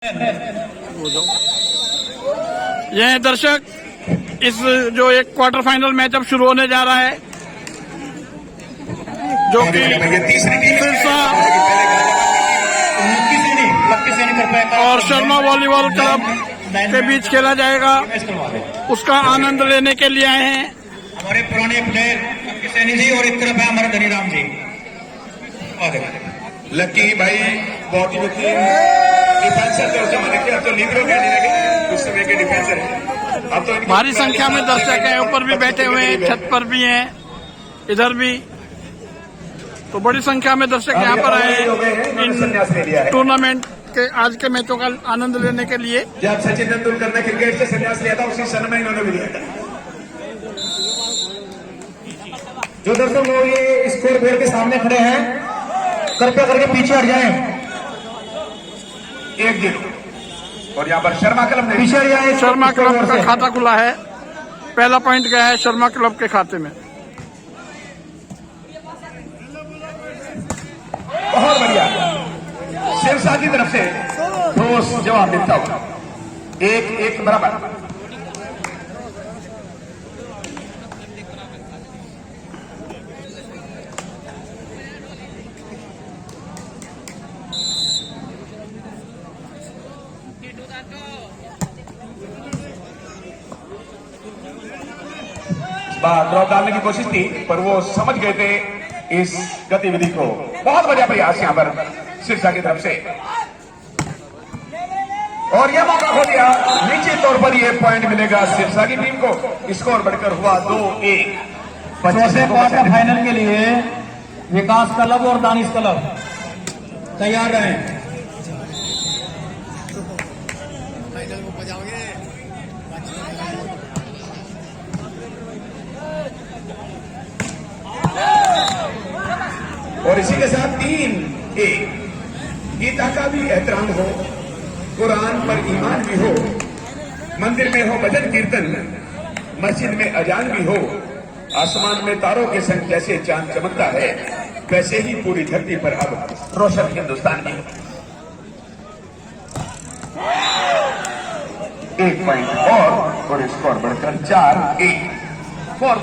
ये दर्शक इस जो एक क्वार्टर फाइनल मैच अब शुरू होने जा रहा है, जो कि सिरसा और शर्मा वॉलीबॉल क्लब के बीच खेला जाएगा, उसका आनंद लेने के लिए आए हैं हमारे पुराने प्लेयर सैनी जी और एक तरफ है हमारे धनीराम जी। लकी भाई बहुत ही डिफेंसर थे उस जमाने के, अब तो लिबरो कहने लगे, उस समय के डिफेंसर है। अब तो भारी संख्या में दर्शक हैं, ऊपर भी बैठे हुए हैं, छत पर भी हैं, इधर भी, तो बड़ी संख्या में दर्शक यहाँ पर आए हैं इन टूर्नामेंट के आज के मैचों का आनंद लेने के लिए। जब सचिन तेंदुलकर ने क्रिकेट से संन्यास लिया था उसी सन में इन्होंने भी लिया था। जो दर्शक लोग ये स्कोर बोर्ड के सामने खड़े हैं, कृपया करके पीछे हट जाएं। 1-0 और यहाँ पर शर्मा क्लब ने पीछे हट जाएं। शर्मा क्लब का खाता खुला है, पहला पॉइंट गया है शर्मा क्लब के खाते में। बहुत बढ़िया सिरसा की तरफ से ठोस जवाब देता हुआ 1-1 बराबर। ड्रॉप डालने की कोशिश थी पर वो समझ गए थे इस गतिविधि को। बहुत बढ़िया प्रयास यहाँ पर सिरसा की तरफ से, और यह मौका खो दिया। निश्चित तौर पर यह पॉइंट मिलेगा सिरसा की टीम को। स्कोर बढ़कर हुआ 2-1। चौथे क्वार्टर फाइनल के लिए विकास क्लब और दानिश क्लब तैयार रहें। और इसी के साथ 3-1। गीता का भी एहतराम हो, कुरान पर ईमान भी हो, मंदिर में हो भजन कीर्तन, मस्जिद में अजान भी हो, आसमान में तारों के संग जैसे चांद चमकता है, वैसे ही पूरी धरती पर अब रोशन हिंदुस्तान की। 1 पॉइंट और स्कोर बढ़कर 4-1 फॉर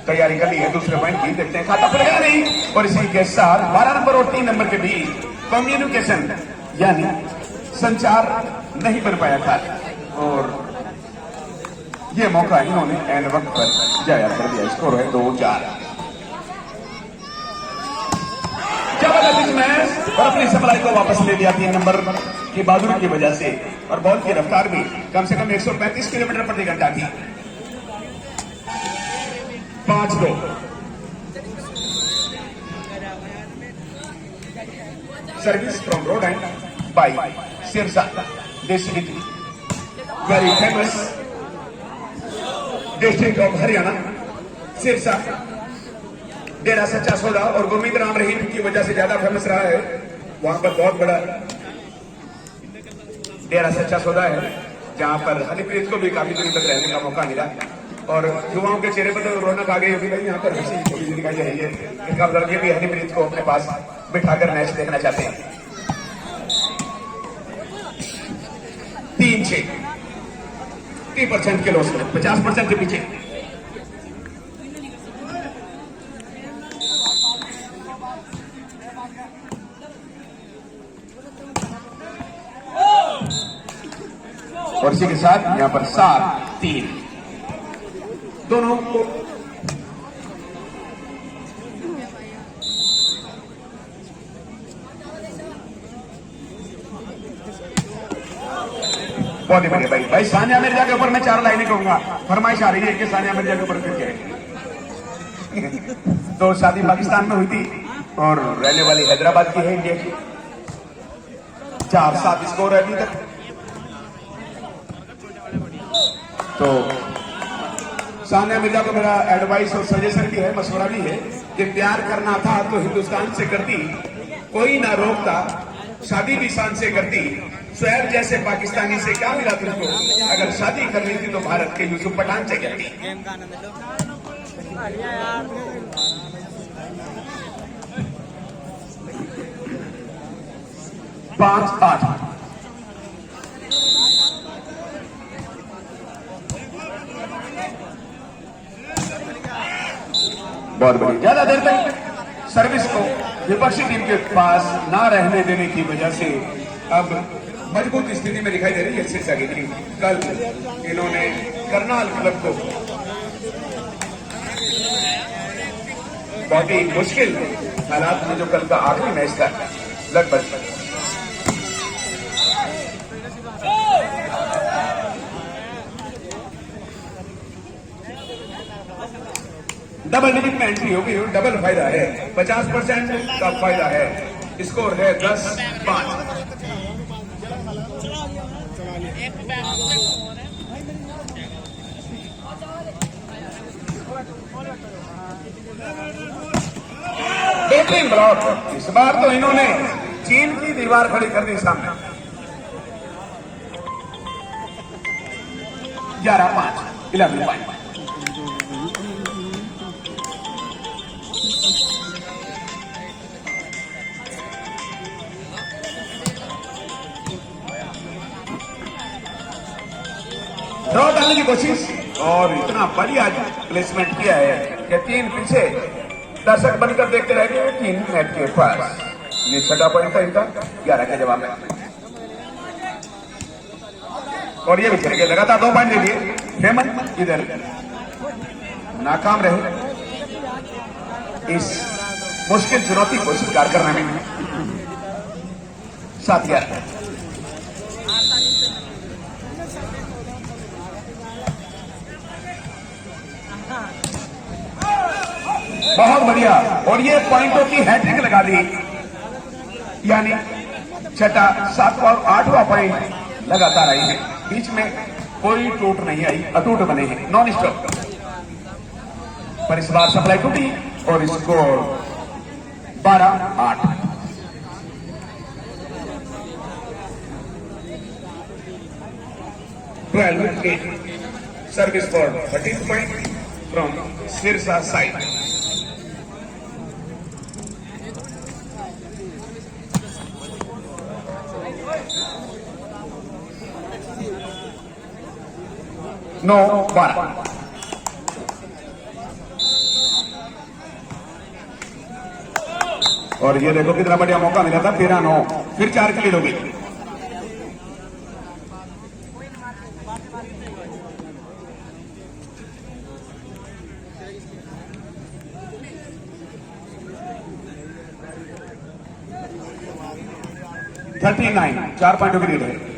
तैयारी कर ली है दूसरे पॉइंट की। देखते हैं खाता खुलेगा नहीं, और इसी के साथ 12 नंबर और 3 नंबर के बीच कम्युनिकेशन यानी संचार नहीं बन पाया था, और यह मौका इन्होंने एंड वक्त पर जाया कर दिया। स्कोर है 2-4। जबरदस्त मैच और अपनी सप्लाई को वापस ले लिया 3 नंबर की बहादुरी की वजह से, और बॉल की रफ्तार भी कम से कम 135 किलोमीटर प्रति घंटा थी। 5-2। Service from road end by Sirsa district, very famous district of Haryana. Sirsa Dera Sacha Sauda और गुरमीत राम रहीम की वजह से ज्यादा फेमस रहा है। वहां पर बहुत बड़ा डेरा सच्चा सौदा है, जहां पर हनीप्रीत को भी काफी दिनों तक रहने का मौका मिला, और युवाओं के चेहरे पर तो रौनक आ गई होगी भाई। यहाँ पर हंसी थोड़ी सी दिखाई दे रही है। इसका मतलब ये भी हनीप्रीत को अपने पास बिठाकर मैच देखना चाहते हैं। 3-6 30% के लॉस में 50% के पीछे। और इसी के साथ यहां पर 7-3 दोनों को बहुत ही बढ़िया भाई सानिया मिर्जा के ऊपर मैं 4 लाइनें कहूंगा। फरमाइश आ रही है कि सानिया मिर्जा के ऊपर क्रिकेट। तो शादी पाकिस्तान में हुई थी और रहने वाली हैदराबाद की है इंडिया की। 4-7 स्कोर है अभी तक। तो सानिया मिर्जा को मेरा एडवाइस और सजेशन भी है, मशवरा भी है कि प्यार करना था तो हिंदुस्तान से करती, कोई ना रोकता, शादी भी शान से करती, शोएब जैसे पाकिस्तानी से क्या मिला तुमको? अगर शादी करनी थी तो भारत के यूसुफ पठान से करती। पांच आठ। बहुत बढ़िया। ज्यादा देर तक सर्विस को विपक्षी टीम के पास ना रहने देने की वजह से अब मजबूत स्थिति में दिखाई दे रही है सिरसा की टीम। कल इन्होंने करनाल क्लब को बहुत ही मुश्किल हालात में, जो कल का आखिरी मैच था, लगभग डबल डिजिट में एंट्री होगी। डबल फायदा है, 50% का फायदा है। स्कोर है 10-5। बेहतरीन ब्लॉक। इस बार तो इन्होंने चीन की दीवार खड़ी कर दी सामने। 11-5, 11-5। ड्रॉ डालने की कोशिश, और इतना बढ़िया प्लेसमेंट किया है कि 3 पीछे दर्शक बनकर देखते रह गए 3 नेट के पास। ये छठा पॉइंट था इनका 11 के जवाब में, और ये भी चले गए। लगातार 2 पॉइंट दे दिए। हेमंत इधर नाकाम रहे इस मुश्किल चुनौती को स्वीकार करने में। 7-11। बहुत बढ़िया, और ये पॉइंटों की हैट्रिक लगा दी, यानी छठा, 7वां और 8वां पॉइंट लगातार आई है। बीच में कोई टूट नहीं आई, अटूट बने हैं, नॉन स्टॉप। पर इस बार सप्लाई टूटी और score 12-8। Service for 13 point from Sirsa side. नौ 12। और ये देखो कितना बढ़िया मौका मिला था। 13-9, फिर 4 की लीड हो गई। $39, 4 पॉइंटों की लीड है।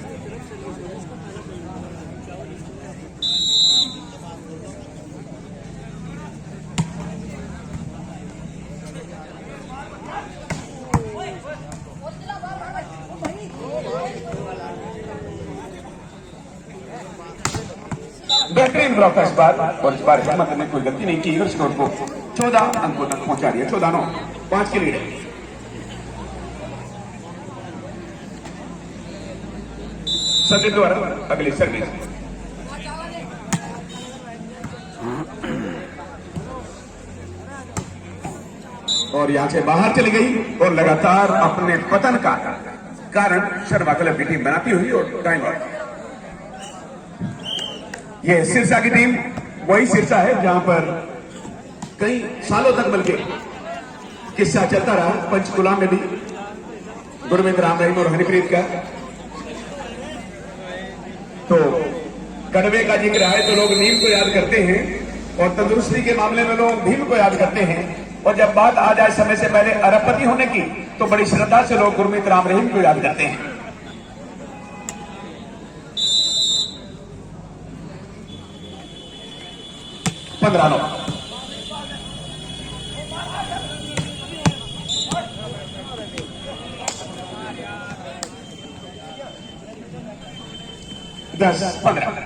बेहतरीन ब्लॉक है इस बार, और इस बार हिम्मत ने कोई गलती नहीं की और स्कोर को 14 अंकों तक पहुंचा दिया। 14-9, 5 की लीड है। संदीप द्वारा अगली सर्विस, और यहां से बाहर चली गई, और लगातार अपने पतन का कारण शर्मा क्लब की टीम बनाती हुई, और टाइम आउट। ये सिरसा की टीम वही सिरसा है जहां पर कई सालों तक बल्कि किस्सा चलता रहा पंचकुला में भी, गुरविंद राम रहीम और हनीप्रीत का। तो कड़वे का जिक्र है तो लोग नीम को याद करते हैं, और तंदुरुस्ती के मामले में लोग भीम को याद करते हैं, और जब बात आ जाए समय से पहले अरबपति होने की तो बड़ी श्रद्धा से लोग गुरमीत राम रहीम को याद करते हैं। 15-9। दस 15।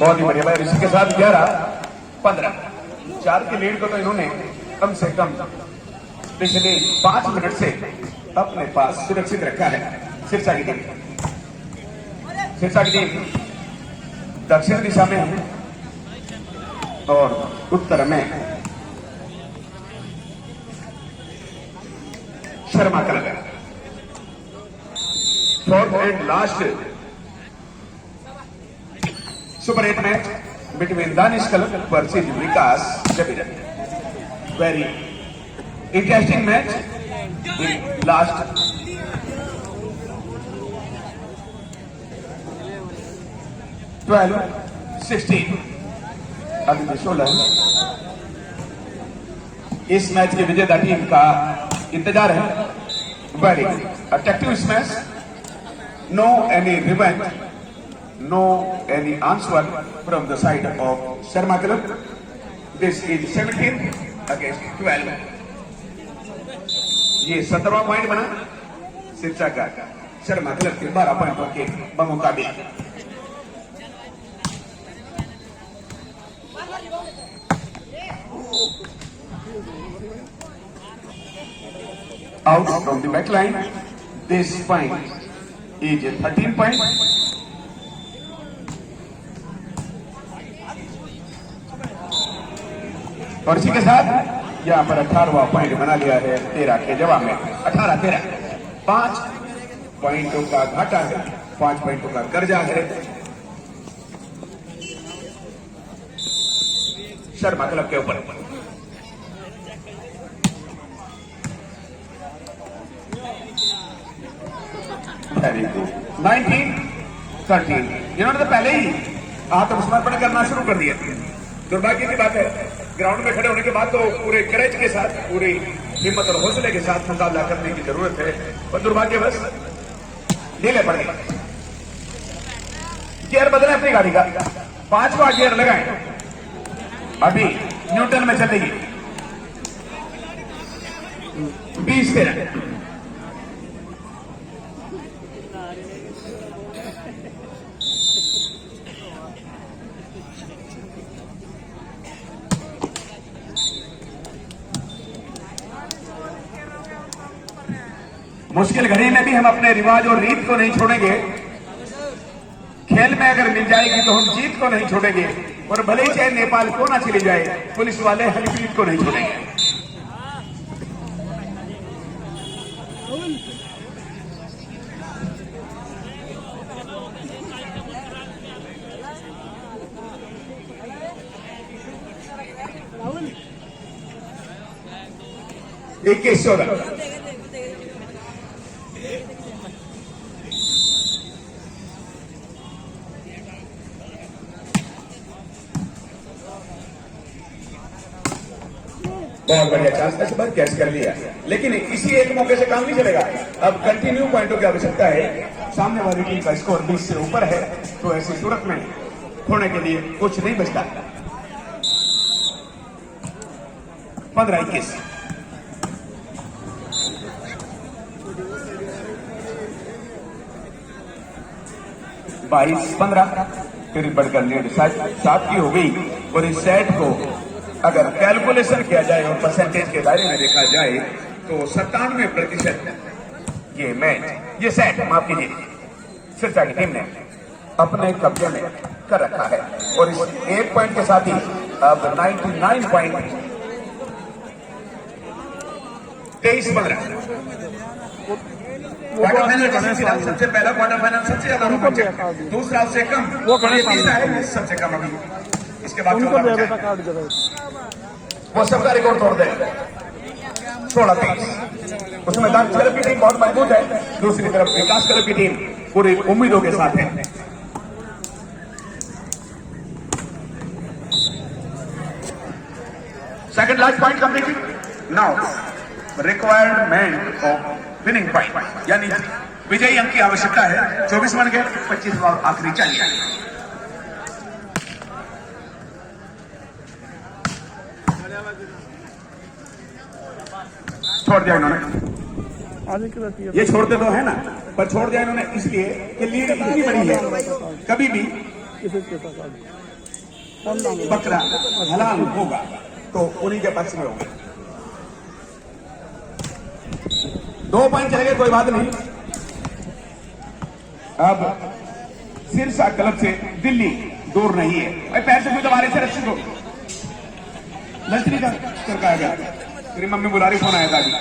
बहुत ही बढ़िया भाई। इसी के साथ 11-15 4 की लीड को तो इन्होंने कम से कम पिछले 5 मिनट से अपने पास सुरक्षित रखा है। सिरसा की टीम, सिरसा की टीम दक्षिण दिशा में है और उत्तर में Sharma club. Fourth and last super 8 match between Danish club versus Vikas Jabiran. Very interesting match in last 12-16 अभी भी 16। इस मैच के विजेता टीम का इंतजार है। Very attractive match, no any revenge, no any answer from the side of Sharma Club. This is 17 against 12. ये 17वां point बना सिरसा का शर्मा क्लब के 12 पॉइंटों के बमुकाबिले। Out from the back line, this point is 13 points. और इसी के साथ यहां पर 18वां पॉइंट बना लिया है 13 के जवाब में। 18-13 5 पॉइंटों का घाटा है, 5 पॉइंटों का कर्जा है शर्मा क्लब के ऊपर। Very good. 19-13 इन्होंने तो पहले ही आत्मसमर्पण करना शुरू कर दिया। दुर्भाग्य की बात है, ग्राउंड में खड़े होने के बाद तो पूरे करेज के साथ, पूरी हिम्मत और हौसले के साथ मुकाबला करने की जरूरत है, पर दुर्भाग्यवश ढीले पड़ गए। गियर बदलें अपनी गाड़ी का, 5वां गियर लगाएं। अभी न्यूटन में चल रही 20-13। मुश्किल घड़ी में भी हम अपने रिवाज और रीत को नहीं छोड़ेंगे। खेल में अगर मिल जाएगी तो हम जीत को नहीं छोड़ेंगे, और भले ही चाहे नेपाल को ना चली जाए, पुलिस वाले हनीप्रीत को नहीं छोड़ेंगे। इक्कीस 14 बहुत बढ़िया चांस था, इस बार कैच कर लिया, लेकिन इसी एक मौके से काम नहीं चलेगा। अब कंटिन्यू पॉइंटों की आवश्यकता है। सामने वाली टीम का स्कोर 20 से ऊपर है, तो ऐसी सूरत में खोने के लिए कुछ नहीं बचता। 15-21 22-15 फिर बढ़कर लीड 7 की हो गई। और इस सेट को अगर कैलकुलेशन किया जाए और परसेंटेज के दायरे में देखा जाए तो 97% ये मैच, ये सेट माफ कीजिए, सिरसा की टीम ने अपने कब्जे में कर रखा है। और इस 1 पॉइंट के साथ ही अब 99 पॉइंट 23-15। क्वार्टर फाइनल सबसे पहला क्वार्टर फाइनल सबसे ज्यादा रोमांचक, दूसरा उससे कम, तीसरा है सबसे कम। अभी इसके बाद वो सबका रिकॉर्ड तोड़ दे 16-23। उसमें दानिश क्लब की टीम बहुत मजबूत है, दूसरी तरफ विकास क्लब की टीम पूरी उम्मीदों के साथ है। Second last point completed. Now requirement of winning point, यानी विजयी अंक की आवश्यकता है। 24 बन गए, 25वां आखिरी चाहिए। छोड़ दिया इन्होंने, ये छोड़ते तो है ना, पर छोड़ दिया इन्होंने इसलिए कि लीड इतनी बड़ी है, कभी भी बकरा हलाल होगा तो उन्हीं के पक्ष में होगा। 2 पॉइंट चले गए, कोई बात नहीं। अब सिरसा क्लब से दिल्ली दूर नहीं है। भाई पैर से भी दबा रहे थे रस्सी को, लंच नहीं कर का गया। तेरी मम्मी बुला रही, फोन आया था अभी।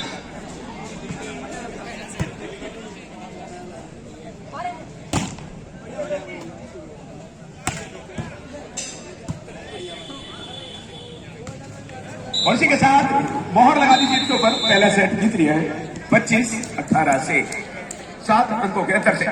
और इसी के साथ मोहर लगा दी जीत के ऊपर। पहला सेट जीत लिया है 25-18 से 7 अंकों के अंतर से।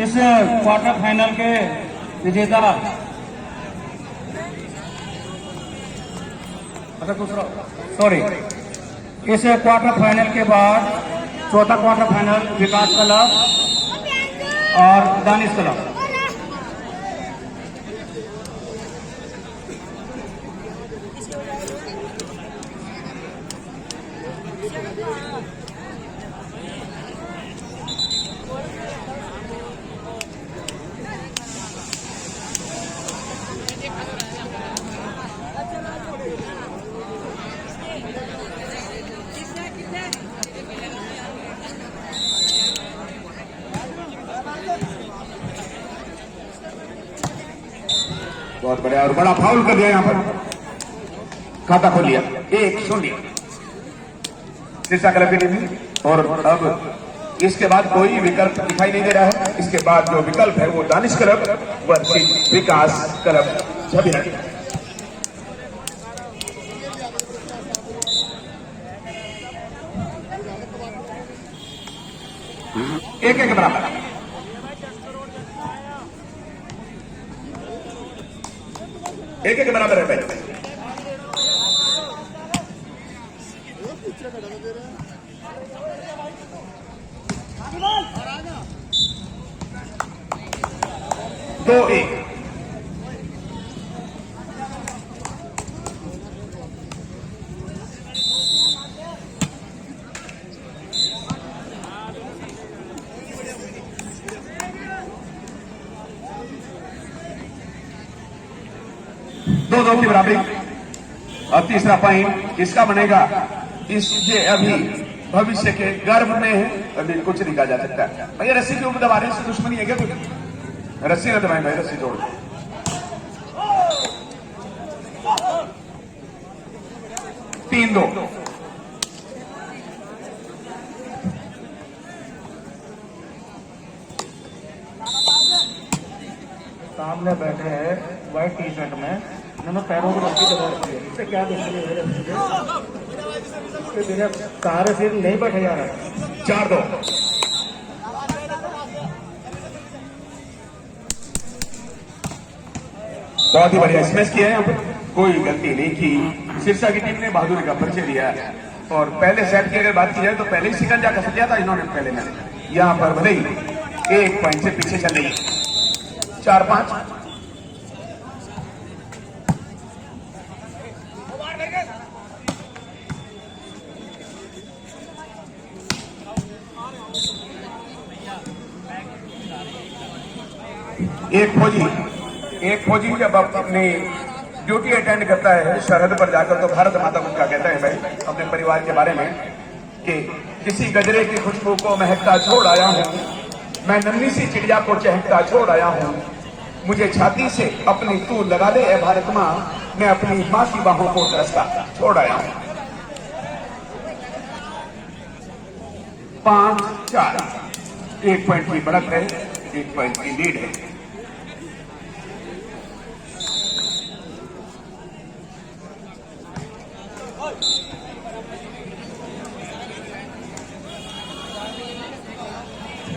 इस क्वार्टर फाइनल के विजेता इस क्वार्टर फाइनल के बाद चौथा क्वार्टर फाइनल विकास क्लब और दानिश क्लब। बहुत बढ़िया, और बड़ा फाउल कर दिया यहां पर, खाता खोल लिया। 1-0 सिरसा क्लब की टीम। और अब इसके बाद कोई विकल्प दिखाई नहीं दे रहा है। इसके बाद जो विकल्प है वो दानिश क्लब वर्सेस विकास क्लब झबीरन। 1-1 बराबर। एक बराबर है पहले। दो एक। दो की बराबरी। और तीसरा पॉइंट इसका बनेगा। ये अभी भविष्य के गर्भ में है, अभी कुछ नहीं कहा जा सकता। भैया रस्सी के ऊपर दबा रहे हैं, दुश्मनी है क्या कुछ? रस्सी ना दबाएं भाई, रस्सी तोड़। 3-2। सामने बैठे हैं व्हाइट टी शर्ट में, उन्होंने पैरों को रस्सी दबा रखी है। इससे क्या दुश्मनी है? बिना सहारे से नहीं बैठे जा रहा है। 4-2। बहुत ही बढ़िया स्मैश किया है यहाँ पर, कोई गलती नहीं की। सिरसा की टीम ने बहादुरी का परिचय दिया। और पहले सेट की अगर बात की जाए तो पहले ही शिकंजा कस दिया था इन्होंने पहले मैच। यहाँ पर भले ही 1 पॉइंट से पीछे चल रही है। 4-5। एक फौजी जब अपनी ड्यूटी अटेंड करता है सरहद पर जाकर तो भारत माता को क्या कहता है भाई अपने परिवार के बारे में कि किसी गजरे की खुशबू को महकता छोड़ आया हूं, मैं नन्ही सी चिड़िया को चहकता छोड़ आया हूं, मुझे छाती से अपनी तू लगा दे ए भारत मां, मैं अपनी मां की बाहों को तरसता छोड़ आया हूं। 5-4। 1 पॉइंट की बढ़त है, 1 पॉइंट की लीड है।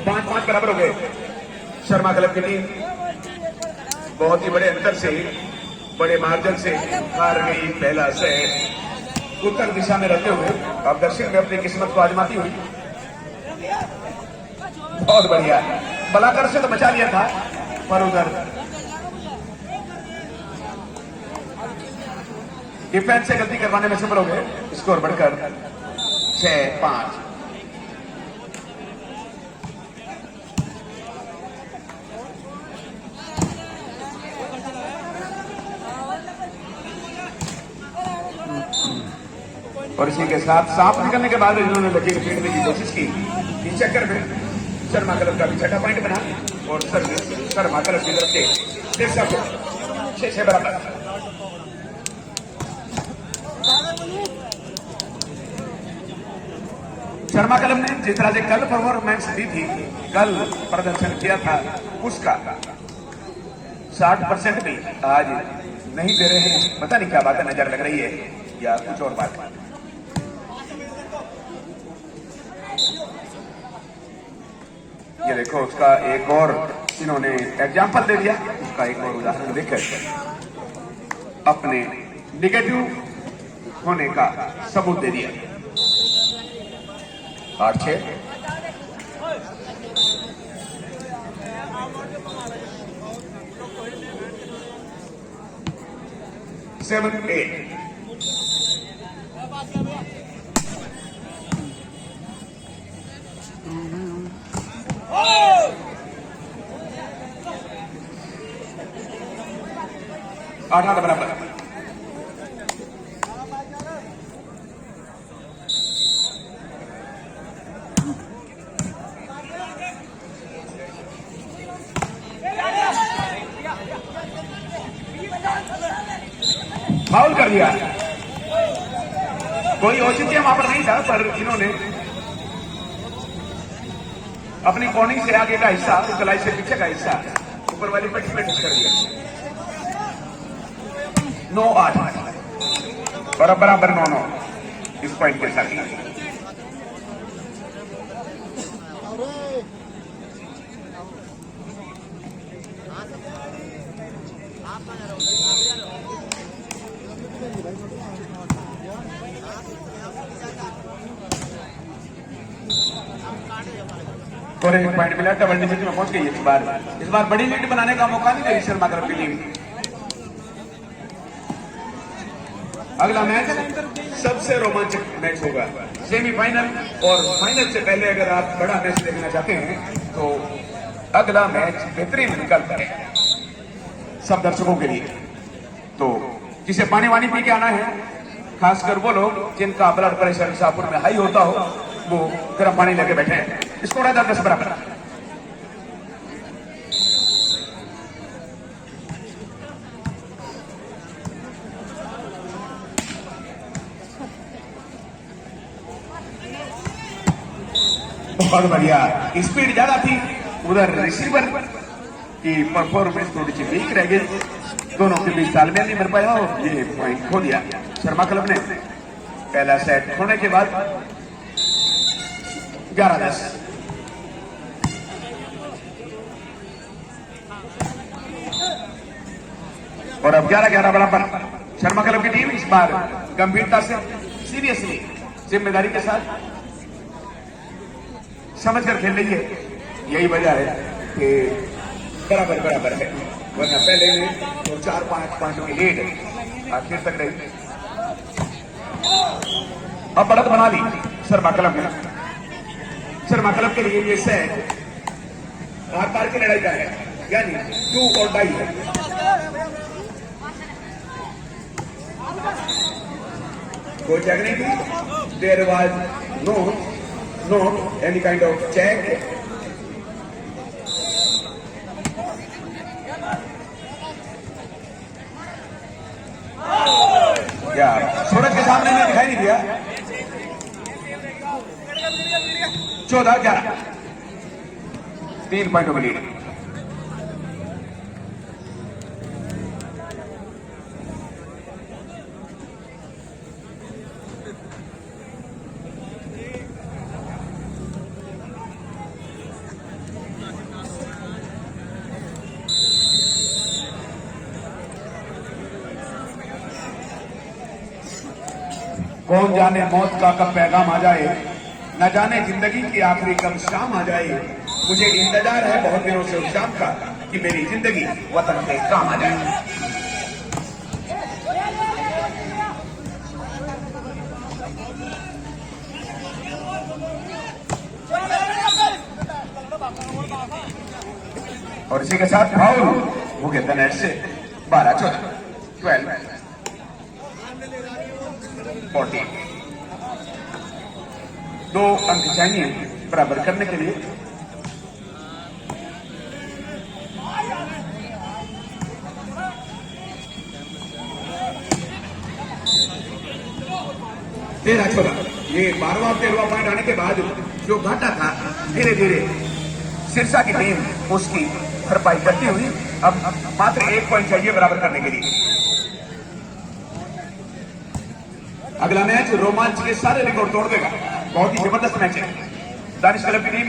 पांच बराबर हो गए। शर्मा क्लब की टीम बहुत ही बड़े अंतर से बड़े मार्जिन से हार गई पहला सेट। उत्तर दिशा में रहते हुए अब दक्षिण में अपनी किस्मत को आजमाती हुई। बहुत बढ़िया, बलाकर से तो बचा लिया था, पर उधर डिफेंस से गलती करवाने में सफल हो गए। स्कोर बढ़कर 6-5। और इसी के साथ सांप निकलने के बाद इन्होंने लकीर फेंकने की कोशिश की। इस चक्कर में शर्मा क्लब का भी छठा पॉइंट बना और शर्मा क्लब की तरफ से 6 बराबर। शर्मा क्लब ने जिस तरह से कल परफॉर्मेंस दी थी, कल प्रदर्शन किया था, उसका 60% भी आज नहीं दे रहे हैं। पता नहीं क्या बात है, नजर लग रही है या कुछ और बात है। ये देखो, उसका एक और इन्होंने एग्जाम्पल दे दिया, उसका एक और उदाहरण देकर अपने निगेटिव होने का सबूत दे दिया। 8-6। सेवन 8। आठ बराबर। फाउल कर दिया। कोई औचित्य वहां पर नहीं था, पर इन्होंने अपनी कॉर्निंग से आगे का हिस्सा, कलाई से पीछे का हिस्सा ऊपर वाली पट्टी पे टच कर दिया। 9-8 और बराबर 9-9 इस पॉइंट के साथ। और एक पॉइंट मिला, डबल डिजिट में पहुंच गई। इस बार बड़ी लीड बनाने का मौका नहीं दे शर्मा क्लब की टीम। अगला मैच सबसे रोमांचक मैच होगा, सेमीफाइनल और फाइनल से पहले अगर आप बड़ा मैच देखना चाहते हैं तो अगला मैच बेहतरीन निकल पड़े सब दर्शकों के लिए। तो जिसे पानी वानी पी के आना है, खासकर वो लोग जिनका ब्लड प्रेशर शाहपुर में हाई होता हो, वो गर्म पानी लेके बैठे हैं। इसको 10 बराबर। बहुत बढ़िया, स्पीड ज्यादा थी, उधर रिसीवर की परफॉर्मेंस थोड़ी सी वीक रह गई। दोनों के बीच तालमेल नहीं बन पाया और ये पॉइंट खो दिया शर्मा क्लब ने। पहला सेट खोने के बाद 11-10। और अब 11-11 बराबर। शर्मा क्लब की टीम इस बार गंभीरता से, सीरियसली, जिम्मेदारी के साथ समझकर खेल रही है। यही वजह है कि बराबर है, वरना पहले में तो 4-5 पॉइंटों की लीड आखिर तक रही। अब बढ़त बना ली शर्मा क्लब ने। शर्मा क्लब के लिए ये सेट आर पार की लड़ाई का है, यानी डू और डाई है। कोई चेक नहीं थी, there was no any kind of check. क्या सूरज के सामने में दिखाई नहीं दिया। 14-11, 3 पॉइंटों की लीड। कौन जाने मौत का कब पैगाम आ जाए, न जाने जिंदगी की आखिरी कब शाम आ जाए। मुझे इंतजार है बहुत दिनों से उस शाम का कि मेरी जिंदगी वतन के काम आ जाए। और इसी के साथ फाउल वो कहते नेट से 12-14 12 14 2 अंक चाहिए बराबर करने के लिए। तेरह 14 ये 12वां 13वां पॉइंट आने के बाद जो घाटा था धीरे धीरे सिरसा की टीम उसकी भरपाई करती हुई अब मात्र 1 पॉइंट चाहिए बराबर करने के लिए। अगला मैच रोमांच के सारे रिकॉर्ड तोड़ देगा, बहुत ही जबरदस्त मैच है। दानिश क्लब की टीम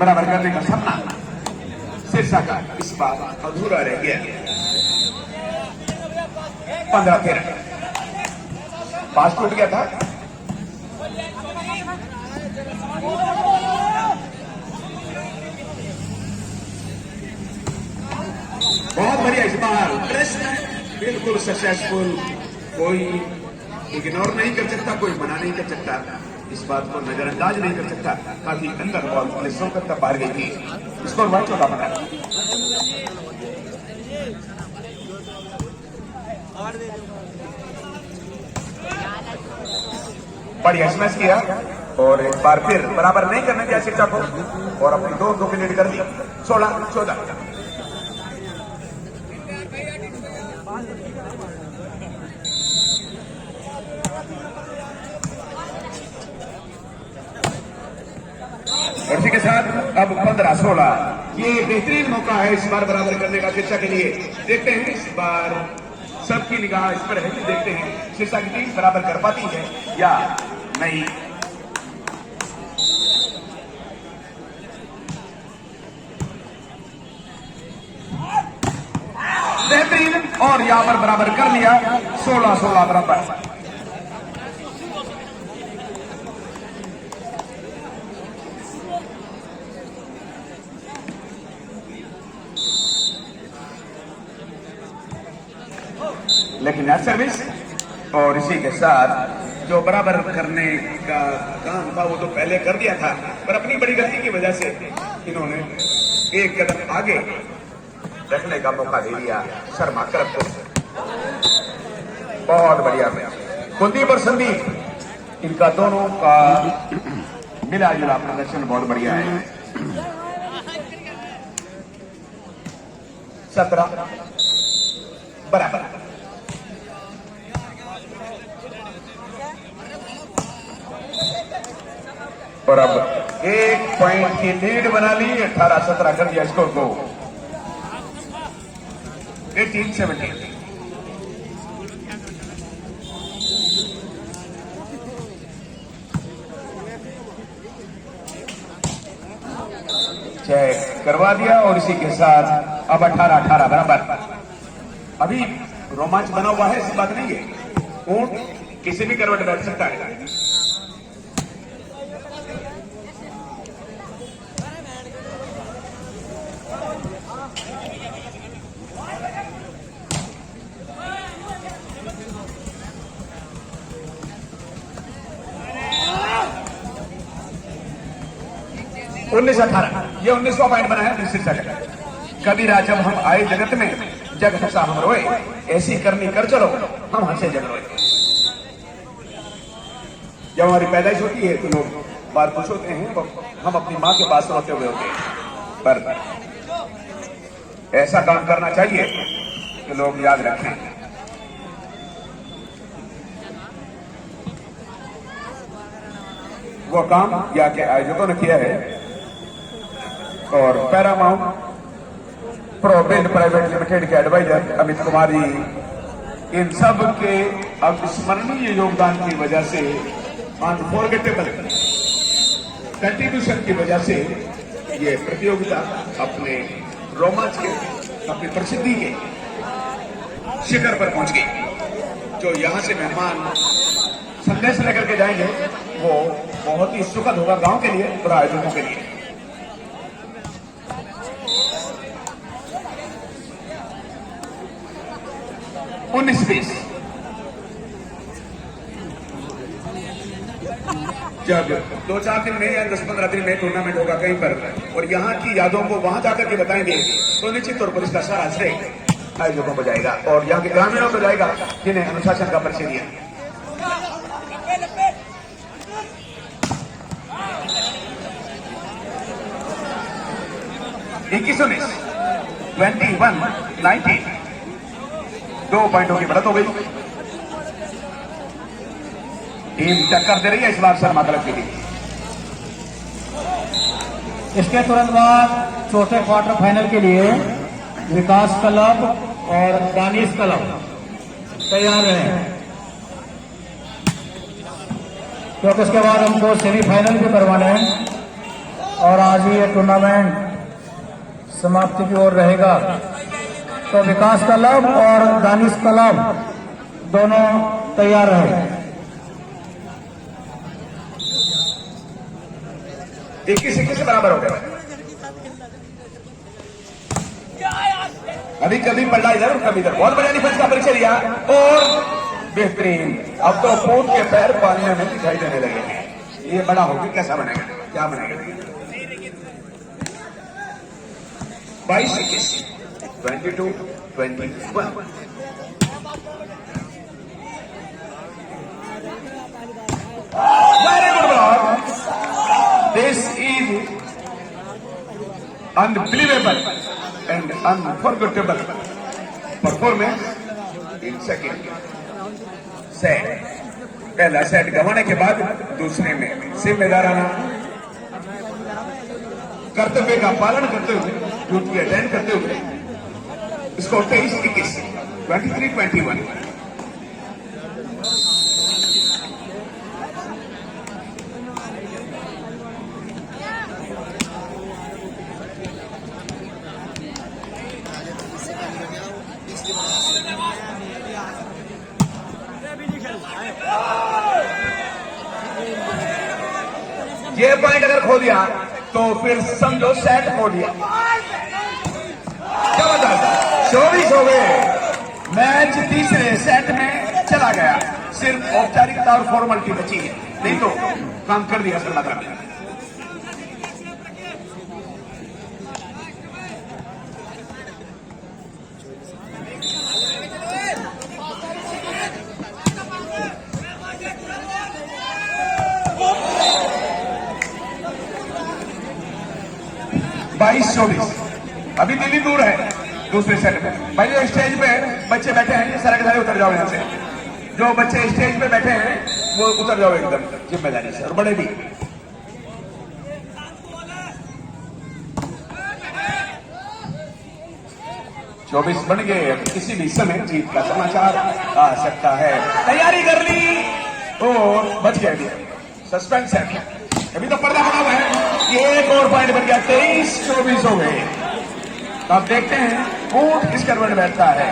बराबर करने का सपना सिरसा का इस बार अधूरा रह गया। 15-13 पास टूट गया था। बहुत बढ़िया इस बार प्रश्न बिल्कुल सक्सेसफुल, कोई इग्नोर नहीं कर सकता, कोई मना नहीं कर सकता, इस बात को नजरअंदाज नहीं कर सकता। काफी अंदर बॉल पुलिसों तक बाहर गई थी। स्कोर 14 बढ़िया स्मैश किया और एक बार फिर बराबर नहीं करने दिया सिरसा को और अपनी 2 की लीड कर दी 16-14। इसी के साथ अब 15-16 ये बेहतरीन मौका है इस बार बराबर करने का सिरसा के लिए। देखते हैं इस बार सबकी निगाह इस पर है, देखते हैं सिरसा की टीम बराबर कर पाती है या नहीं। बेहतरीन और यहां पर बराबर कर लिया 16-16 बराबर। लेकिन नेट सर्विस और इसी के साथ जो बराबर करने का काम था वो तो पहले कर दिया था, पर अपनी बड़ी गलती की वजह से इन्होंने एक कदम आगे रखने का मौका दे दिया शर्मा क्लब को। बहुत बढ़िया कुलदीप और संदीप, इनका दोनों का मिला जुला प्रदर्शन बहुत बढ़िया है। 17 बराबर। और अब 1 पॉइंट की लीड बना ली, 18-17 कर दिया स्कोर को 18-17। चेक करवा दिया और इसी के साथ अब 18-18 बराबर। अभी रोमांच बना हुआ है, ऐसी बात नहीं है, ऊंट किसी भी करवट बैठ सकता है। उन्नीस 18 ये 19वां पॉइंट बना है सिरसा का। कबीरा जब हम आए जगत में जग हंसा हम रोए, ऐसी करनी कर चलो हम हंसे जग रोए। जब हमारी पैदाइश होती है तो लोग बात खुश होते हैं, हम अपनी माँ के पास रोते हुए होते हैं, पर ऐसा काम करना चाहिए कि लोग याद रखें। वो काम या के आयोजकों ने किया है और Paramount pro build private limited के एडवाइजर अमित कुमार जी, इन सब के अविस्मरणीय योगदान की वजह से, अनफॉरगेटेबल कंट्रीब्यूशन की वजह से ये प्रतियोगिता अपने रोमांच के, अपनी प्रसिद्धि के शिखर पर पहुंच गई। जो यहां से मेहमान संदेश लेकर के जाएंगे वो बहुत ही सुखद होगा गांव के लिए और आयोजकों के लिए। उन्नीस 20 जब 2-4 दिन में या 10-15 दिन में टूर्नामेंट होगा कहीं पर और यहाँ की यादों को वहां जाकर के बताएंगे तो निश्चित तौर पर इसका सारा श्रेय आयोजकों को जाएगा और यहाँ के ग्रामीणों को जाएगा जिन्हें अनुशासन का परिचय दिया। इक्कीस 21-19 2 पॉइंटों की बढ़त हो गई। टीम टक्कर दे रही है इस बार शर्मा क्लब की टीम। इसके तुरंत बाद चौथे क्वार्टर फाइनल के लिए विकास क्लब और दानिश क्लब तैयार हैं, क्योंकि उसके बाद हमको सेमीफाइनल भी करवाने हैं और आज ही ये टूर्नामेंट समाप्ति की ओर रहेगा। तो विकास क्लब और दानिश क्लब दोनों तैयार रहे। 21 से बराबर हो गया। अभी कभी पलटा इधर और कभी इधर, बहुत बढ़िया डिफेंस का परिचय दिया और बेहतरीन। अब तो पोत के पैर पानी में दिखाई देने लगे। ये बड़ा होगी कैसा बनेगा, क्या बनेगा। 22-21 22-21 Very good ball. This is unbelievable and unforgettable performance in second set. पहला सेट गंवाने के बाद दूसरे में जिम्मेदाराना कर्तव्य का पालन करते हुए, ड्यूटी अटेंड करते हुए स्कोर 23-21 23-21। ये पॉइंट अगर खो दिया तो फिर समझो सेट खो दिया। जबरदस्त 24 हो गए। मैच तीसरे सेट में चला गया। सिर्फ औपचारिकता और फॉर्मेलिटी बची है, नहीं तो काम कर दिया सर लगा। बाईस 24 अभी दिल्ली दूर है दूसरे सेट में। भाई जो स्टेज पे बच्चे बैठे हैं ये सारे के सारे उतर जाओ यहाँ से। जो बच्चे स्टेज पे बैठे हैं वो उतर जाओ एकदम जिम्मेदारी से, और बड़े भी। चौबीस बन गए। किसी भी समय जीत का समाचार आ सकता है। तैयारी कर ली और बच गए। सस्पेंस है, अभी तो पर्दा बना हुआ है। ये एक और पॉइंट बन गया। 23-24 हो गए। अब देखते हैं ऊंट किस करवट बैठता है।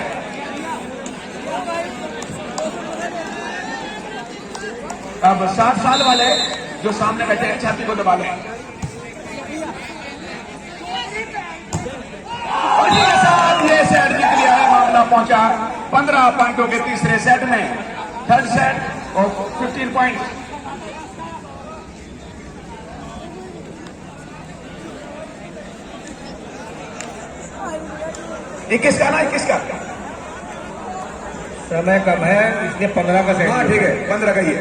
अब 60 साल वाले जो सामने बैठे हैं छाती को दबा लें। और ये साथ ये सेट जीत लिया है। मामला पहुंचा 15 पॉइंटों के तीसरे सेट में। थर्ड सेट और 15 पॉइंट। इक्कीस का ना 21 का समय कम है इसलिए 15 का सेट। हाँ ठीक है 15 का ही है।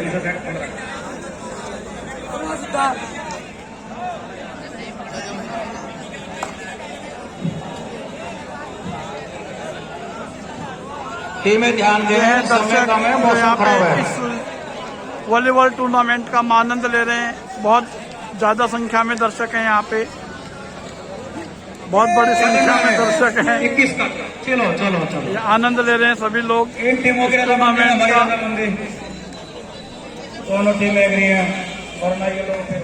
टीमें ध्यान दे रहे हैं, समय कम है, मौसम खराब है। इस वॉलीबॉल टूर्नामेंट का आनंद ले रहे हैं। बहुत ज्यादा संख्या में दर्शक हैं यहाँ पे, बहुत बड़ी संख्या में दर्शक हैं। 21 का चलो चलो चलो। ये आनंद ले रहे हैं सभी लोग इन टीमों के टूर्नामेंट का। दोनों टीमें एग्री हैं और ना ये लोग फिर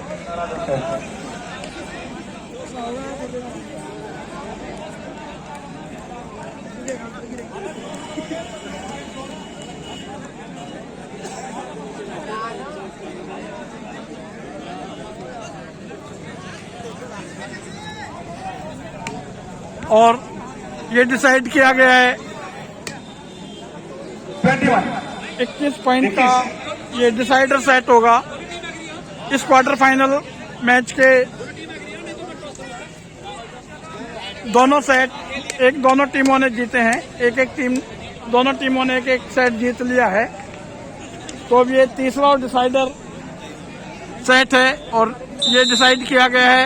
और ये डिसाइड किया गया है 21 पॉइंट का ये डिसाइडर सेट होगा इस क्वार्टर फाइनल मैच के। दोनों सेट दोनों टीमों ने जीते हैं, दोनों टीमों ने एक सेट जीत लिया है। तो अब ये तीसरा और डिसाइडर सेट है और ये डिसाइड किया गया है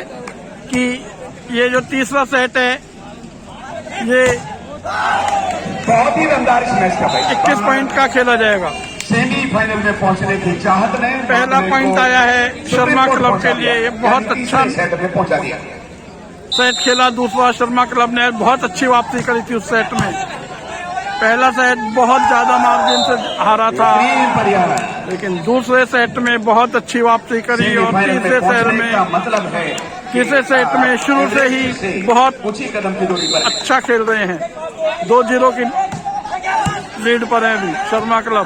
कि ये जो तीसरा सेट है ये बहुत ही दमदार इस मैच का 21 पॉइंट का खेला जाएगा। सेमीफाइनल में पहुंचने की चाहत ने पहला पॉइंट आया है शर्मा क्लब के लिए, ये बहुत अच्छा सेट में पहुंचा दिया। सेट खेला दूसरा शर्मा क्लब ने, बहुत अच्छी वापसी करी थी उस सेट में। पहला सेट बहुत ज्यादा मार्जिन से हारा था, लेकिन दूसरे सेट में बहुत अच्छी वापसी करी और तीसरे सेट में शुरू से ही बहुत अच्छा खेल रहे हैं। 2-0 की लीड पर है अभी शर्मा क्लब।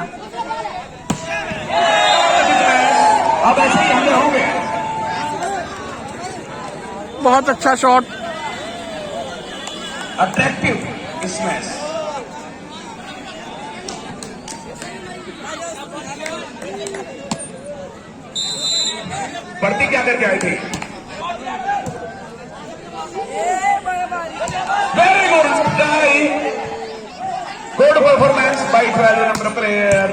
अब ऐसे ही हमले होंगे। बहुत अच्छा शॉट, अट्रैक्टिव इस मैच। बढ़ती क्या करके आई थी? Very good try, good performance by 12 number player,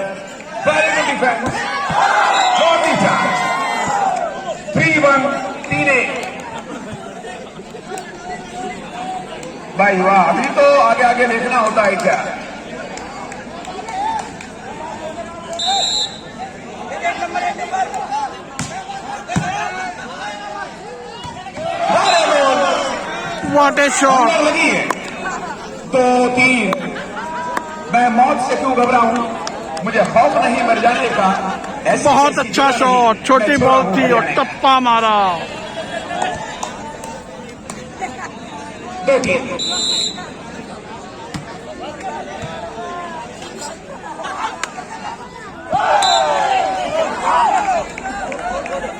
very good defence, good defence. 3-1 3-1 भाई वाह। अभी तो आगे आगे देखना होता है क्या? What A shot. लगी है 2-3। मैं मौत से क्यों घबराऊं, मुझे खौफ नहीं मर जाने का। बहुत अच्छा शॉट, छोटी बॉल थी और टप्पा मारा। 2-3।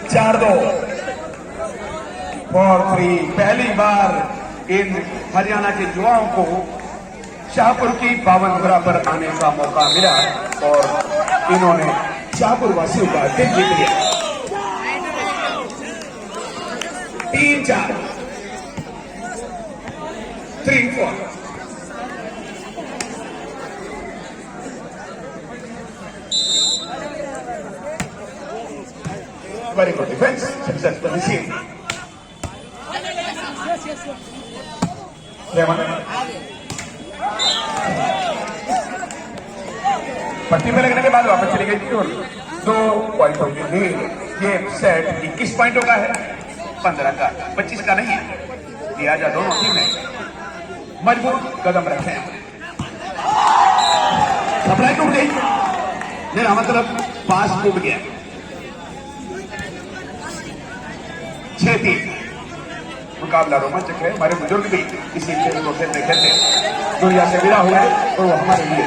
चार 2 4-3। पहली बार इन हरियाणा के युवाओं को शाहपुर की 52 पर आने का मौका मिला और इन्होंने शाहपुर वासियों का दिल जीत लिया। 3-4 3-4। Very good defense, successful receive. पट्टी पे लगने के बाद वापस चली गई थी और 2 पॉइंटों की लीड। ये सेट 21 पॉइंटों का है, 15 का, 25 का नहीं है। लिहाजा दोनों टीमें मजबूत कदम रखे हैं। सप्लाई टूट गई, मेरा मतलब पास टूट गया। 6-3 मुकाबला रोमांचक है। हमारे बुजुर्ग भी इसी खेल को खेलते खेलते दुनिया से विदा हुए और वो हमारे लिए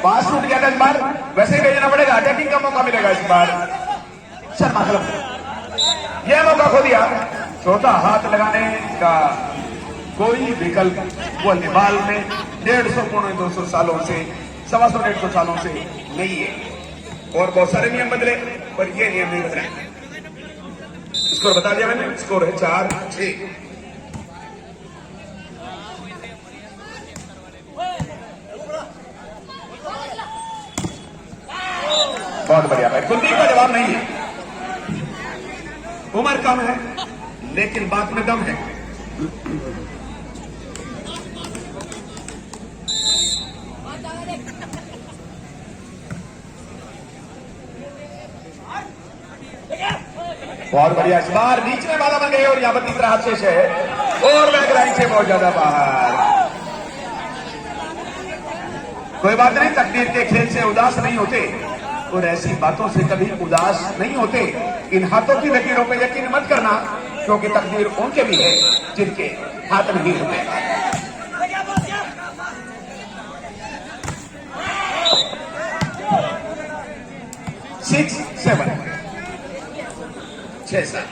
पास टूट गया था। इस बार वैसे ही भेजना पड़ेगा, अटैकिंग का मौका मिलेगा इस बार शर्मा क्लब। यह मौका खो दिया। चौथा हाथ लगाने का कोई विकल्प वॉलीबॉल में 150-200 सालों से 125-150 सालों से नहीं है। और बहुत सारे नियम बदले पर यह नियम नहीं बदले। स्कोर बता दिया मैंने, स्कोर है 4-6। बहुत बढ़िया भाई। कुलदीप का जवाब नहीं है। उम्र कम है लेकिन बात में दम है। बहुत बढ़िया। इस बार बीच में बाधा बन गई और यहां पर तीसरा हाथ शेष है और बैक लाइन से बहुत ज्यादा बाहर। कोई बात नहीं, तकदीर के खेल से उदास नहीं होते और ऐसी बातों से कभी उदास नहीं होते। इन हाथों की लकीरों पर यकीन मत करना, क्योंकि तकदीर उनके भी है जिनके हाथ नहीं होते। सिक्स 7 6-7।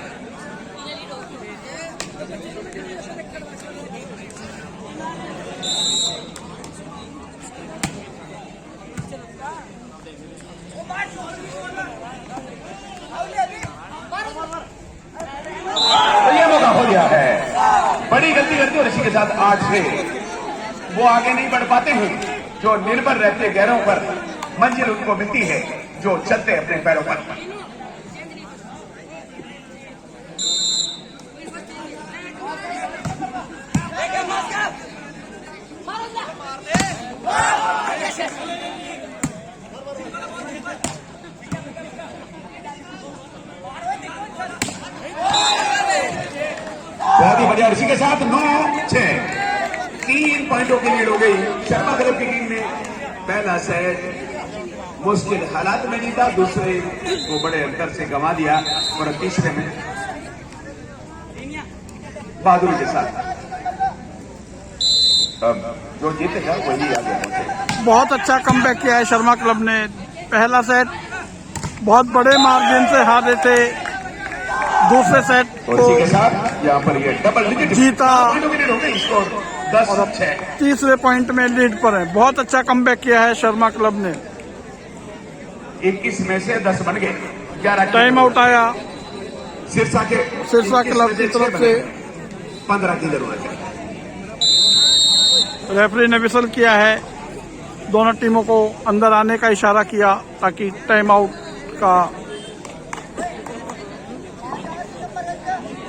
बड़ी गलती करते और इसी के साथ आज से वो आगे नहीं बढ़ पाते हैं जो निर्भर रहते गैरों पर। मंजिल उनको मिलती है जो चलते अपने पैरों पर। बहुत ही बढ़िया। इसी के साथ 9-6 3 पॉइंटों की लीड हो गई शर्मा क्लब की टीम ने। पहला सेट मुश्किल हालात में जीता, दूसरे को बड़े अंतर से गंवा दिया और तीसरे में बहादुरी के साथ अब जो जीतेगा वही आगे पहुंचे। बहुत अच्छा कमबैक किया है शर्मा क्लब ने। पहला सेट बहुत बड़े मार्जिन से हारे थे, दूसरे सेट और इसी के साथ यहाँ पर ये डबल डिजिट जीता हो गई स्कोर 10-6। तीसरे पॉइंट में लीड पर है। बहुत अच्छा कमबैक किया है शर्मा क्लब ने। 21 में से 10 बन गए। 11 टाइम आउट आया सिरसा क्लब की तरफ से। 15 की जरूरत है। रेफरी ने विसल किया है, दोनों टीमों को अंदर आने का इशारा किया ताकि टाइम आउट का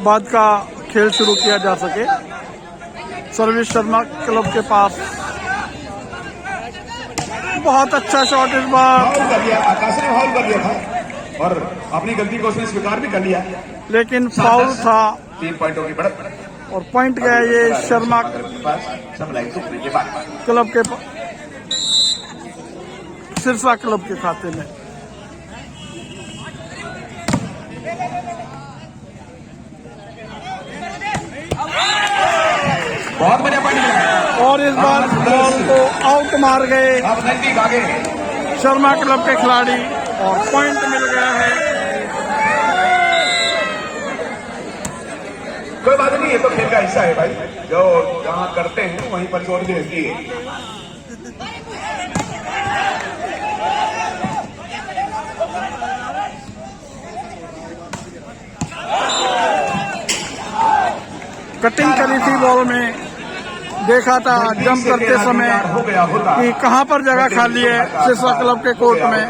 बाद का खेल शुरू किया जा सके। सर्विस शर्मा क्लब के पास। बहुत अच्छा शॉट इस बार। फाउल कर दिया, आकाश ने फाउल कर दिया था और अपनी गलती को उसने स्वीकार भी कर लिया, लेकिन फाउल था 3 पॉइंटों की बढ़त और पॉइंट गया ये शर्मा के पास। सब लाइन टूटने के बाद क्लब के सिरसा क्लब के खाते में। बहुत बढ़िया पॉइंट मिला और इस बार बॉल को आउट मार गए अब नजदीक आगे शर्मा क्लब के खिलाड़ी और पॉइंट मिल गया है। कोई बात नहीं, ये तो खेल का हिस्सा है भाई। जो जहां करते हैं वहीं पर चोट भी रहती है। कटिंग करी थी बॉल में, देखा था जंप करते समय कि कहां पर जगह खाली है सिरसा क्लब के कोर्ट में,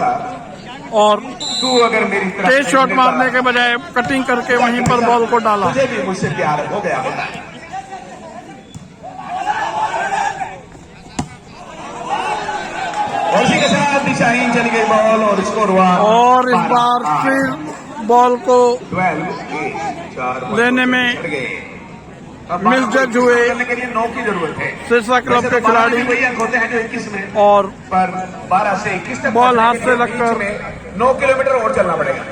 और तू अगर मेरी तरफ तेज शॉट मारने के बजाय कटिंग करके वहीं पर बॉल को डाला। मुझे भी मुझसे प्यार हो गया होता। और इसी के साथ दिशाहीन चली गई बॉल और स्कोर हुआ। और इस बार फिर बॉल को 12 लेने में मिल जज हुए करने के लिए 9 की जरूरत है। सिरसा क्लब के खिलाड़ी वही अंक होते हैं जो 21 में, और पर 12 से 21 तक बॉल हाथ से लगकर 9 किलोमीटर और चलना पड़ेगा।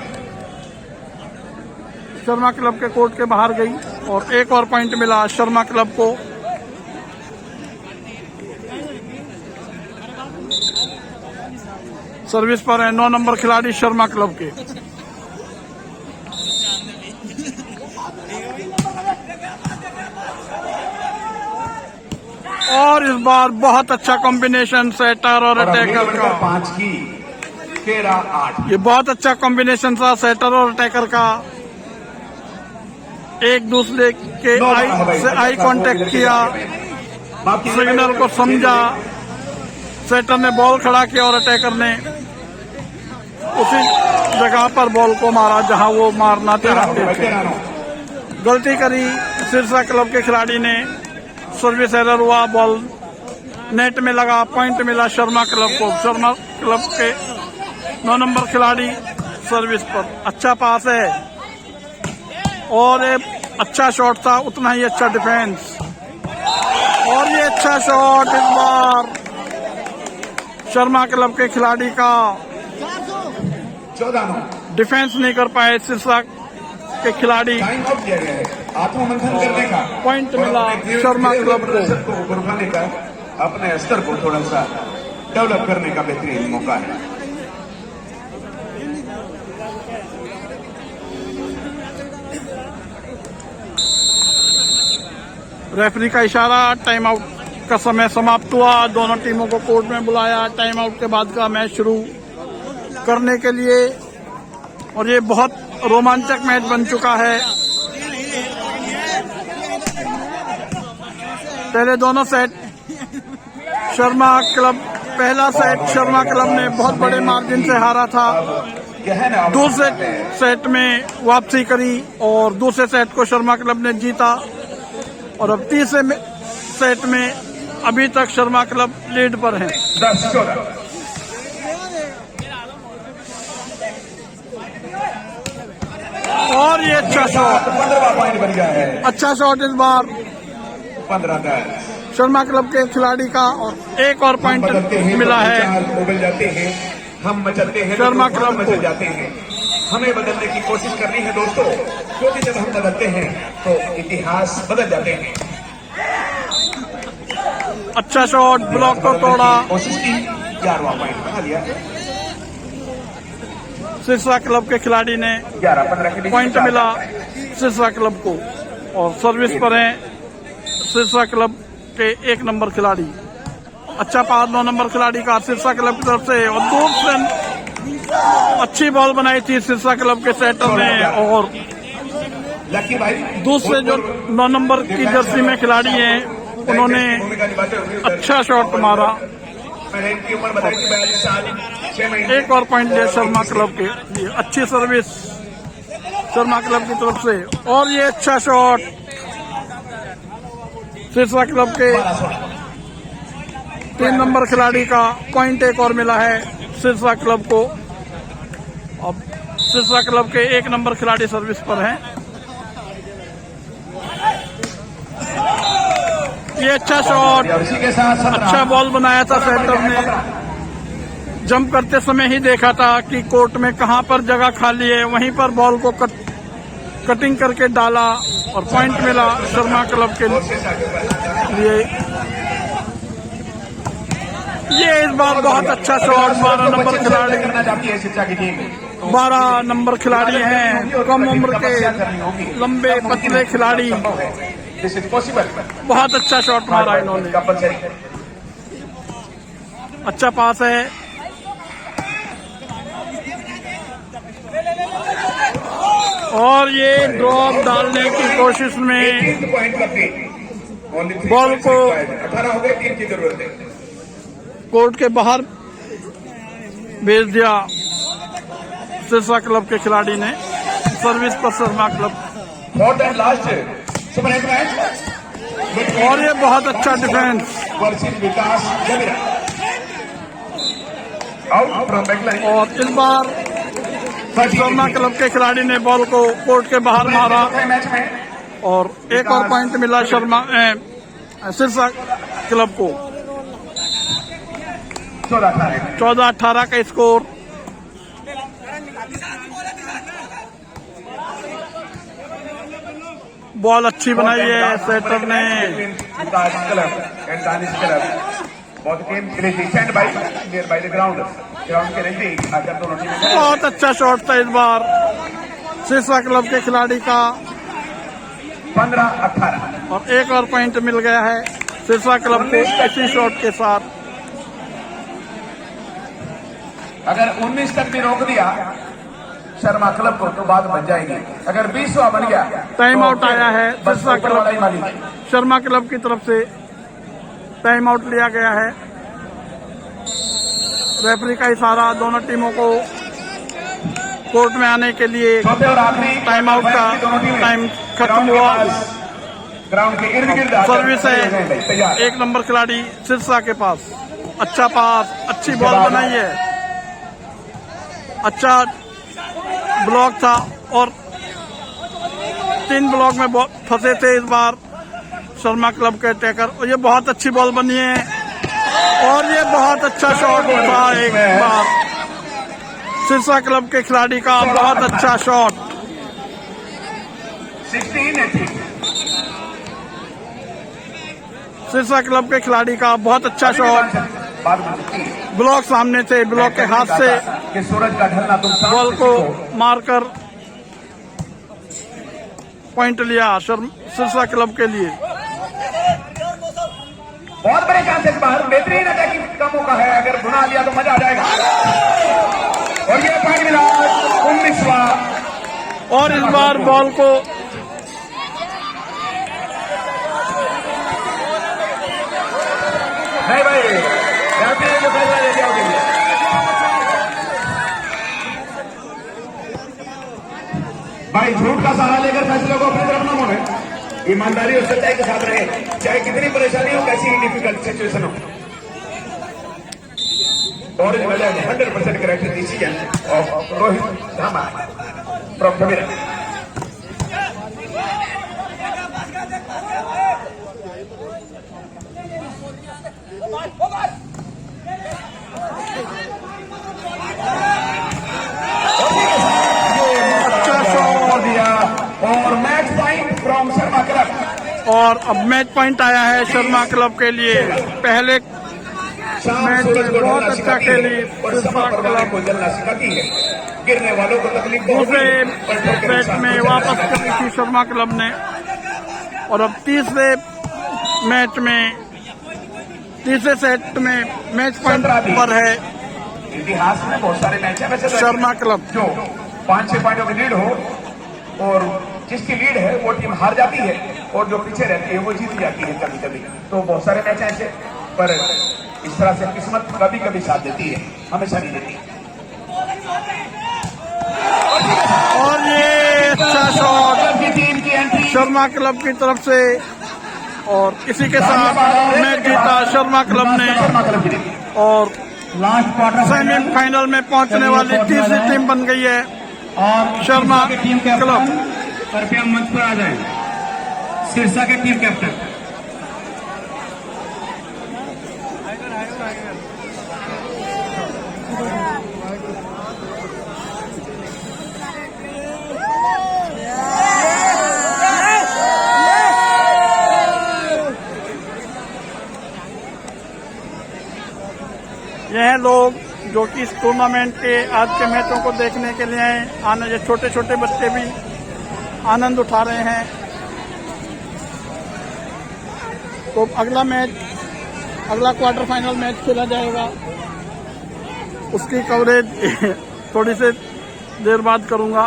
शर्मा क्लब के कोर्ट के बाहर गई और एक और पॉइंट मिला शर्मा क्लब को। सर्विस पर है 9 नंबर खिलाड़ी शर्मा क्लब के। और इस बार बहुत अच्छा कॉम्बिनेशन सेटर और अटैकर का। 5 की 13-8। ये बहुत अच्छा कॉम्बिनेशन था सेटर और अटैकर का। एक दूसरे के आई कांटेक्ट किया, सिग्नल को समझा। सेटर ने बॉल खड़ा किया और अटैकर ने उसी जगह पर बॉल को मारा जहां वो मारना चाहते थे। गलती करी सिरसा क्लब के खिलाड़ी ने, सर्विस एरर हुआ, बॉल नेट में लगा, पॉइंट मिला शर्मा क्लब को। शर्मा क्लब के 9 नंबर खिलाड़ी सर्विस पर। अच्छा पास है और एक अच्छा शॉट था, उतना ही अच्छा डिफेंस। और ये अच्छा शॉट इस बार शर्मा क्लब के खिलाड़ी का। 14 डिफेंस नहीं कर पाए सिरसा के खिलाड़ी। टाइम आउट दिया गया है आत्ममंथन करने का। पॉइंट मिला शर्मा क्लब को। ऊपर उठाने का, अपने स्तर को थोड़ा सा डेवलप करने का बेहतरीन मौका है। रेफरी का इशारा, टाइम आउट का समय समाप्त हुआ। दोनों टीमों को कोर्ट में बुलाया टाइम आउट के बाद का मैच शुरू करने के लिए। और ये बहुत रोमांचक मैच बन चुका है। पहले दोनों सेट शर्मा क्लब, पहला सेट शर्मा क्लब ने बहुत बड़े मार्जिन से हारा था। दूसरे सेट में वापसी करी और दूसरे सेट को शर्मा क्लब ने जीता और अब तीसरे सेट में अभी तक शर्मा क्लब लीड पर है। 10-14 और ये अच्छा शॉट, 15वां पॉइंट बन गया है। अच्छा शॉट इस बार 15-10 शर्मा क्लब के खिलाड़ी का और एक और पॉइंट मिला है उबल जाते हैं, हम मचलते हैं, शर्मा तो क्लब मचल को। जाते हैं। हमें बदलने की कोशिश करनी है दोस्तों, क्योंकि जब हम बदलते हैं तो इतिहास बदल जाते हैं। अच्छा शॉट, ब्लॉक को तोड़ा। कोशिश की, 11वां पॉइंट बना लिया। सिरसा क्लब के खिलाड़ी ने 11-15 के बीच पॉइंट मिला सिरसा क्लब को और सर्विस पर है सिरसा क्लब के 1 नंबर खिलाड़ी। अच्छा पास 9 नंबर खिलाड़ी का सिरसा क्लब की तरफ से और दूर से अच्छी बॉल बनाई थी सिरसा क्लब के सेटर ने और लकी भाई दूसरे जो 9 नंबर की जर्सी में खिलाड़ी हैं उन्होंने अच्छा शॉट मारा। मैंने इनकी उम्र बताई थी 42 साल 6 महीने। एक और पॉइंट लिया शर्मा क्लब के लिए। अच्छी सर्विस शर्मा क्लब की तरफ से और ये अच्छा शॉट सिरसा क्लब के 3 नंबर खिलाड़ी का पॉइंट एक और मिला है सिरसा क्लब को। अब सिरसा क्लब के 1 नंबर खिलाड़ी सर्विस पर हैं। ये अच्छा शॉट, इसी के साथ अच्छा बॉल बनाया था सेटर ने। जंप करते समय ही देखा था कि कोर्ट में कहां पर जगह खाली है, वहीं पर बॉल को कटिंग करके डाला और पॉइंट मिला शर्मा क्लब के लिए। ये इस बार बहुत अच्छा शॉट 12 नंबर खिलाड़ी, करना चाहती है शिक्षा की टीम। 12 नंबर खिलाड़ी हैं, कम उम्र के लंबे पतले खिलाड़ी। This is possible. बहुत अच्छा शॉट मारा इन्होंने, कंपलसरी। अच्छा पास है और ये ड्रॉप डालने की कोशिश में पॉइंट का बॉल को 18 हो गए, 3 की जरूरत है। कोर्ट के बाहर भेज दिया सिरसा क्लब के खिलाड़ी ने। सर्विस पर Sharma club 4th and last super hit match और ये बहुत अच्छा defence versus Vikas Jamira. Out from backline. और इस बार शर्मा क्लब के खिलाड़ी ने बॉल को कोर्ट के बाहर मारा मैच में और एक और पॉइंट मिला सिरसा क्लब को। 14-18 का स्कोर। बॉल अच्छी बनाई है सेटर ने। विकास क्लब एंड दानिश क्लब बहुत game play stand by near by the ground के नजदीक आकर दोनों टीमें। बहुत अच्छा शॉट था इस बार सिरसा क्लब के खिलाड़ी का 15-18 और एक और पॉइंट मिल गया है सिरसा क्लब को इसी शॉट के साथ। अगर 19 तक भी रोक दिया शर्मा क्लब को तो बात बन जाएगी। अगर 20वां बन गया टाइम आउट आया है बस सिरसा ऊपर वाला ही क्लब, मालिक। शर्मा क्लब की तरफ से टाइम आउट लिया गया है। रेफरी का इशारा दोनों टीमों को कोर्ट में आने के लिए। चौथे और आखिरी टाइम आउट का टाइम खत्म हुआ। ग्राउंड के इर्द गिर्द सर्विस है 1 नंबर खिलाड़ी सिरसा के पास। अच्छा पास, अच्छी बॉल बनाई है, अच्छा ब्लॉक था और 3 ब्लॉक में फंसे थे इस बार शर्मा क्लब के अटैकर। और ये बहुत अच्छी बॉल बनी है और ये बहुत अच्छा शॉट था एक बार सिरसा क्लब के खिलाड़ी का। बहुत अच्छा शॉट 16-18 सिरसा क्लब के खिलाड़ी का, बहुत अच्छा शॉट। बात बन सकती है ब्लॉक सामने थे, ब्लॉक के हाथ से कि सूरज का ढलना तुम शाम बॉल से को सीखो। मारकर पॉइंट लिया सिरसा क्लब के लिए। बहुत बड़े चांसेस बाहर, बेहतरीन अटैकिंग का मौका है। अगर बुना लिया तो मजा आ जाएगा। और ये पॉइंट मिला 19वां। और इस बार बॉल को नहीं भाई, जाते हैं जो फैसला ले लिया होगा। भाई झूठ का सहारा लेकर फैसले को अपनी तरफ न मोड़े, ईमानदारी और सच्चाई के साथ रहे, चाहे कितनी परेशानी हो, कैसी डिफिकल्ट सिचुएशन हो। और 100% करेक्ट डिसीजन ऑफ रोहित धामा फ्रॉम धमीरा। और match point from Sharma club. और अब मैच पॉइंट आया है शर्मा क्लब के लिए। पहले मैच में बहुत अच्छा खेली शर्मा क्लब, को जलना सिखाती है, गिरने वालों को तकलीफ। दूसरे सेट में वापस करी थी शर्मा क्लब ने, और अब तीसरे सेट में मैच पॉइंट पर है इतिहास में बहुत सारे मैच है वैसे शर्मा क्लब। जो 5-6 पॉइंटों की लीड हो और जिसकी लीड है वो टीम हार जाती है, और जो पीछे रहती है वो जीत जाती है कभी कभी। तो बहुत सारे मैच ऐसे, पर इस तरह से किस्मत कभी कभी साथ देती है, हमेशा नहीं देती। और ये अच्छा शॉट की टीम की एंट्री शर्मा क्लब की तरफ से, और इसी के साथ मैच जीता शर्मा क्लब ने, और लास्ट क्वार्टर सेमीफाइनल में पहुंचने वाली तीसरी टीम बन गई है और शर्मा की टीम क्लब। कैप्टन कृपया मंच पर आ जाएं। सिरसा के टीम कैप्टन। यह लोग जो कि इस टूर्नामेंट के आज के मैचों को देखने के लिए आने, ये छोटे छोटे बच्चे भी आनंद उठा रहे हैं। तो अगला क्वार्टर फाइनल मैच खेला जाएगा, उसकी कवरेज थोड़ी सी देर बाद करूंगा।